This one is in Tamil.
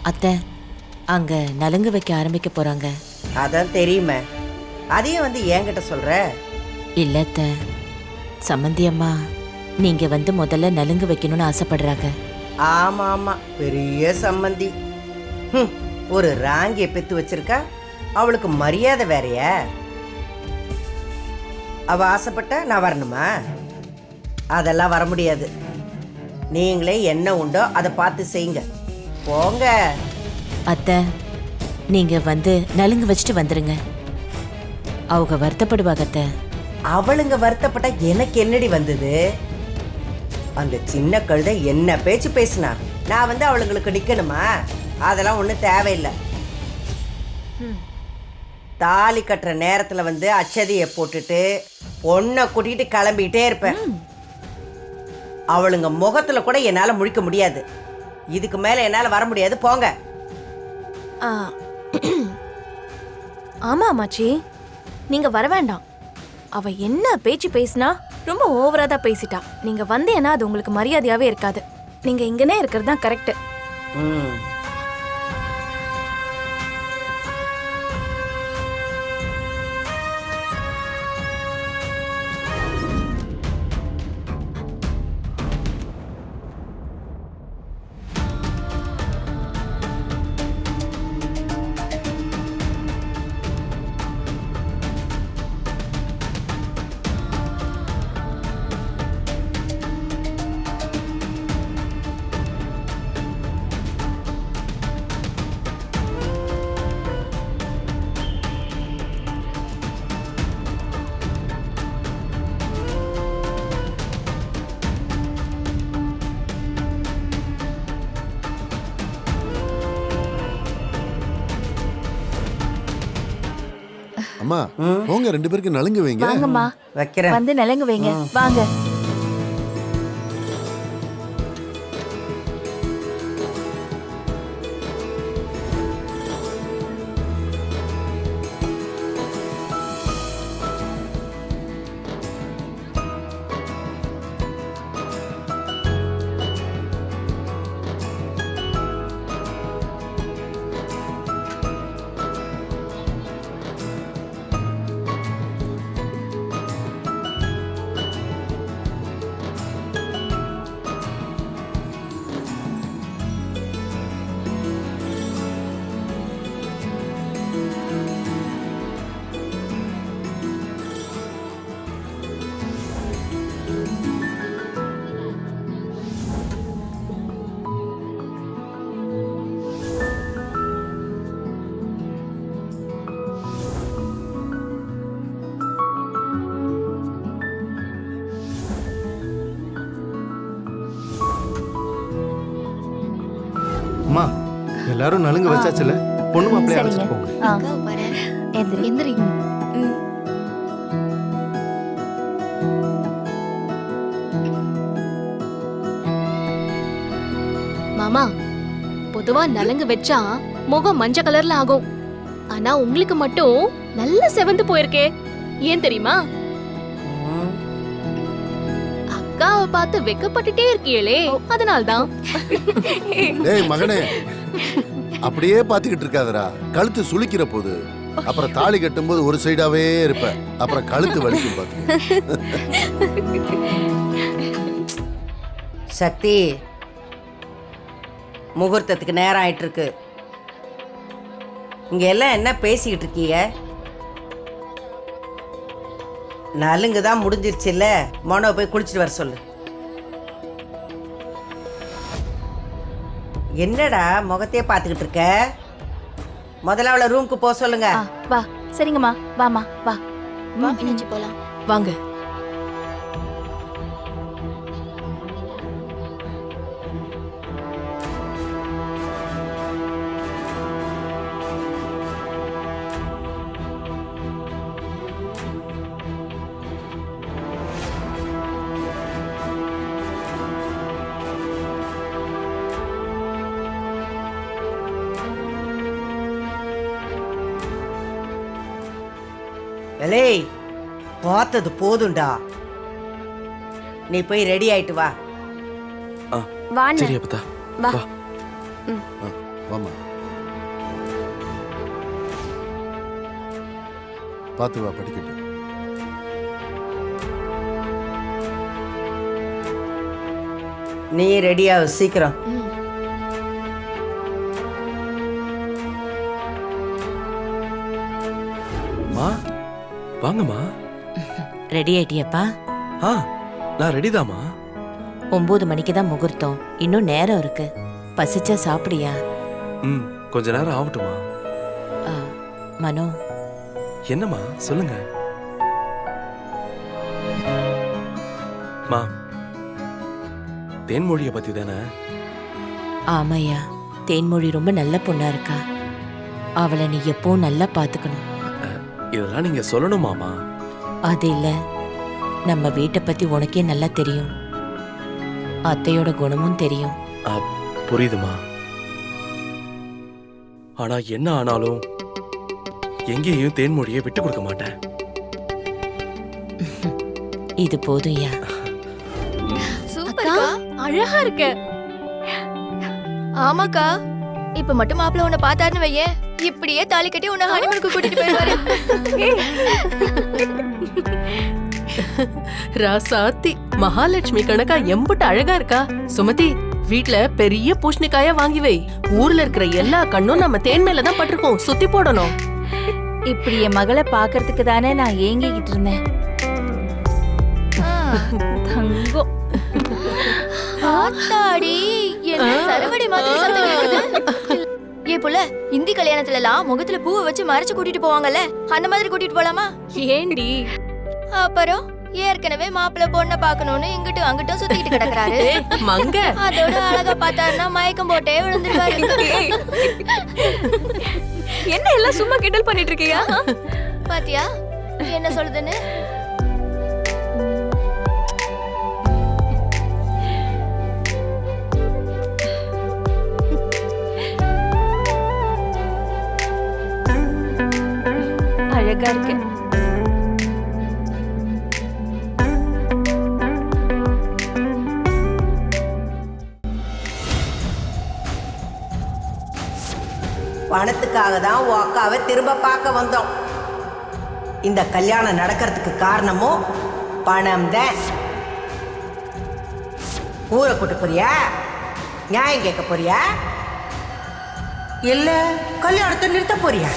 அத்தை, அங்க நலுங்கு வைக்க ஆரம்பிக்க போறாங்க. அதான் தெரியுமே, அதையும் வந்து என்கிட்ட சொல்ற? இல்ல அத்தை, சம்மந்தி அம்மா நீங்க வந்து முதல்ல நலுங்கு வைக்கணும்னு ஆசைப்படுறாங்க. ஆமா ஆமா, பெரிய சம்மந்தி. ஒரு ராங்கிய பெத்து வச்சிருக்கா, அவளுக்கு மரியாதை வேறையா? அவ ஆசைப்பட்ட நான் வரணுமா? அதெல்லாம் வர முடியாது. நீங்களே என்ன உண்டோ அதை பார்த்து செய்யுங்க, போங்க. அத்தை, நீங்க வந்து நலுங்கு வச்சுட்டு வந்துருங்க. அவங்க வருத்தப்படுவாங்க அத்தை. அவளுங்க வருத்தப்பட்டா எனக்கு என்னடி வந்தது? அந்த சின்ன கழுதை என்ன பேச்சு பேசுனா நான் வந்து அவளுங்களுக்கு நிக்கணுமா? அதெல்லாம் ஒன்றும் தேவையில்லை. தாலி கட்டுற நேரத்தில் வந்து அச்சதியை போட்டுட்டு பொண்ணை கூட்டிகிட்டு கிளம்பிக்கிட்டே இருப்பேன். அவளுங்க முகத்தில் கூட என்னால் முழிக்க முடியாது. இதுக்கு மேலே என்னால் வர முடியாது, போங்க. ஆமா அம்மாச்சி, நீங்க வர வேண்டாம். அவ என்ன பேச்சு பேசினா ரொம்ப ஓவரா தான் பேசிட்டா. நீங்க வந்தேன்னா அது உங்களுக்கு மரியாதையாவே இருக்காது. நீங்க இங்கனே இருக்கிறது தான் கரெக்ட். அம்மா போங்க, ரெண்டு பேருக்கு நலுங்கு வைங்க. வாங்கம்மா, வைக்கிறேன். வந்து நலங்கு வைங்க, வாங்க. அம்மா, எல்லாரும் நலுங்கு வச்சாச்சுல, பொண்ணு மாப்பிள்ளைய அழைச்சிட்டு போங்க. எந்திரி. மாமா, பொதுவா நலங்கு வச்சா முகம் மஞ்சள் கலர்ல ஆகும். ஆனா உங்களுக்கு மட்டும் நல்ல செவந்து போயிருக்கே, ஏன் தெரியுமா? அக்காவை பார்த்து வெக்கப்பட்டுட்டே இருக்கீங்களே, அதனால்தான். டேய் மகனே, அப்படியே பாத்துக்கிட்டு இருக்காதடா, கழுத்து சுளிக்கிற போது. அப்புறம் தாலி கட்டும்போது ஒரு சைடாவே இருப்ப, அப்புறம் கழுத்து வலிக்கும் பாத்து. சக்தி, முகூர்த்தத்துக்கு நேரம் ஆயிட்டு இருக்கு. இங்க எல்லாம் என்ன பேசிக்கிட்டு இருக்கீங்க? நலுங்கு தான் முடிஞ்சிருச்சுல்ல, மனோ போய் குளிச்சுட்டு வர சொல்லு. என்னடா முகத்தையே பார்த்துக்கிட்டு இருக்க? முதல்ல அவளை ரூமுக்கு போக சொல்லுங்க. வா. சரிங்கம்மா, வாமா, வா. போலாம். வாங்க. ஏய், பார்த்தது போதும்டா. நீ போய் ரெடி ஆயிட்டு வா. வாண்ணே. சரி அப்பதா. வா. வாமா, பார்த்து வா, படிக்கட்டும். நீ ரெடியாகு சீக்கிரம். மா வாங்கம்மா. ரெடி ஆயிட்டியப்பா? ஆ நான் ரெடிதாம்மா. 9 மணிக்கு தான் முகூர்த்தம், இன்னும் நேரம் இருக்கு. பசிச்சா சாப்பிடியா? ம் கொஞ்ச நேரம் ஆகட்டுமா. ஆ, மனோ, என்னம்மா சொல்லுங்க. மா தேன்மொழியை பத்தி தானே? ஆமாய்யா, தேன்மொழி ரொம்ப நல்ல பொண்ணா இருக்கா. அவளை நீ எப்பவும் நல்லா பாத்துக்கணும். இதெல்லாம் நீங்க சொல்லணுமாமா? அது இல்ல, நம்ம வீட்டை பத்தி உனக்கே நல்லா தெரியும். அத்தையோட குணமும் தெரியும். புரியுதுமா. ஆனா என்ன ஆனாலும் எங்கேயும் தேன்மொழியை விட்டு கொடுக்க மாட்டேன். இது போதும்யா. அக்கா அழகா இருக்க. ஆமாக்கா, இப்ப மட்டும் மாப்பிள்ள உன்னை பார்த்தாருன்னு வையே, இப்படியே தாலி கட்டி உன்னை ஹனிமூனுக்கு கூட்டிட்டு போயிருவாரு. ராசாத்தி மகாலட்சுமி கணக்கா எம்புட்டு அழகா இருக்கா. சுமதி, வீட்ல பெரிய பூஷ்ணிக்காயா வாங்கி வை. ஊர்ல இருக்கிற எல்லா கண்ணும் நம்ம தேன் மேல தான் பட்டிருக்கோம், சுத்தி போடணும். இப்படி என் மகளை பாக்குறதுக்கு தானே நான் ஏங்கிக்கிட்டு இருந்தேன். தங்கம். ஆத்தாடி, என்ன சரவடி மாதிரி சத்தம் கேக்குது. ஏ புள்ள, இந்தி கல்யாணத்துல எல்லாம் முகத்துல பூவை வச்சு மறைச்சு கூட்டிட்டு போவாங்கல்ல, அந்த மாதிரி கூட்டிட்டு போலாமா? ஏண்டி? அப்புறம் ஏற்கனவே மாப்பிள்ள பொண்ணை பாக்கணும்னு இங்கிட்டும் அங்கிட்டும் சுத்திட்டு கிடக்குறாரு. மங்க அதோட அழகா பார்த்தாருன்னா மயக்கம் போட்டே விழுந்துருவாரு. என்ன எல்லாம் சும்மா கிண்டல் பண்ணிட்டு இருக்கியா? பாத்தியா என்ன சொல்லுதுன்னு? அழகா இருக்கு. பணத்துக்காக தான் உன் அக்காவை திரும்ப பார்க்க வந்தோம். இந்த கல்யாணம் நடக்கிறதுக்கு காரணமும் பணம் தான். ஊரை கூட்டு போறியா? நியாயம் கேட்க போறியா? இல்ல கல்யாணத்தை நிறுத்த போறியா?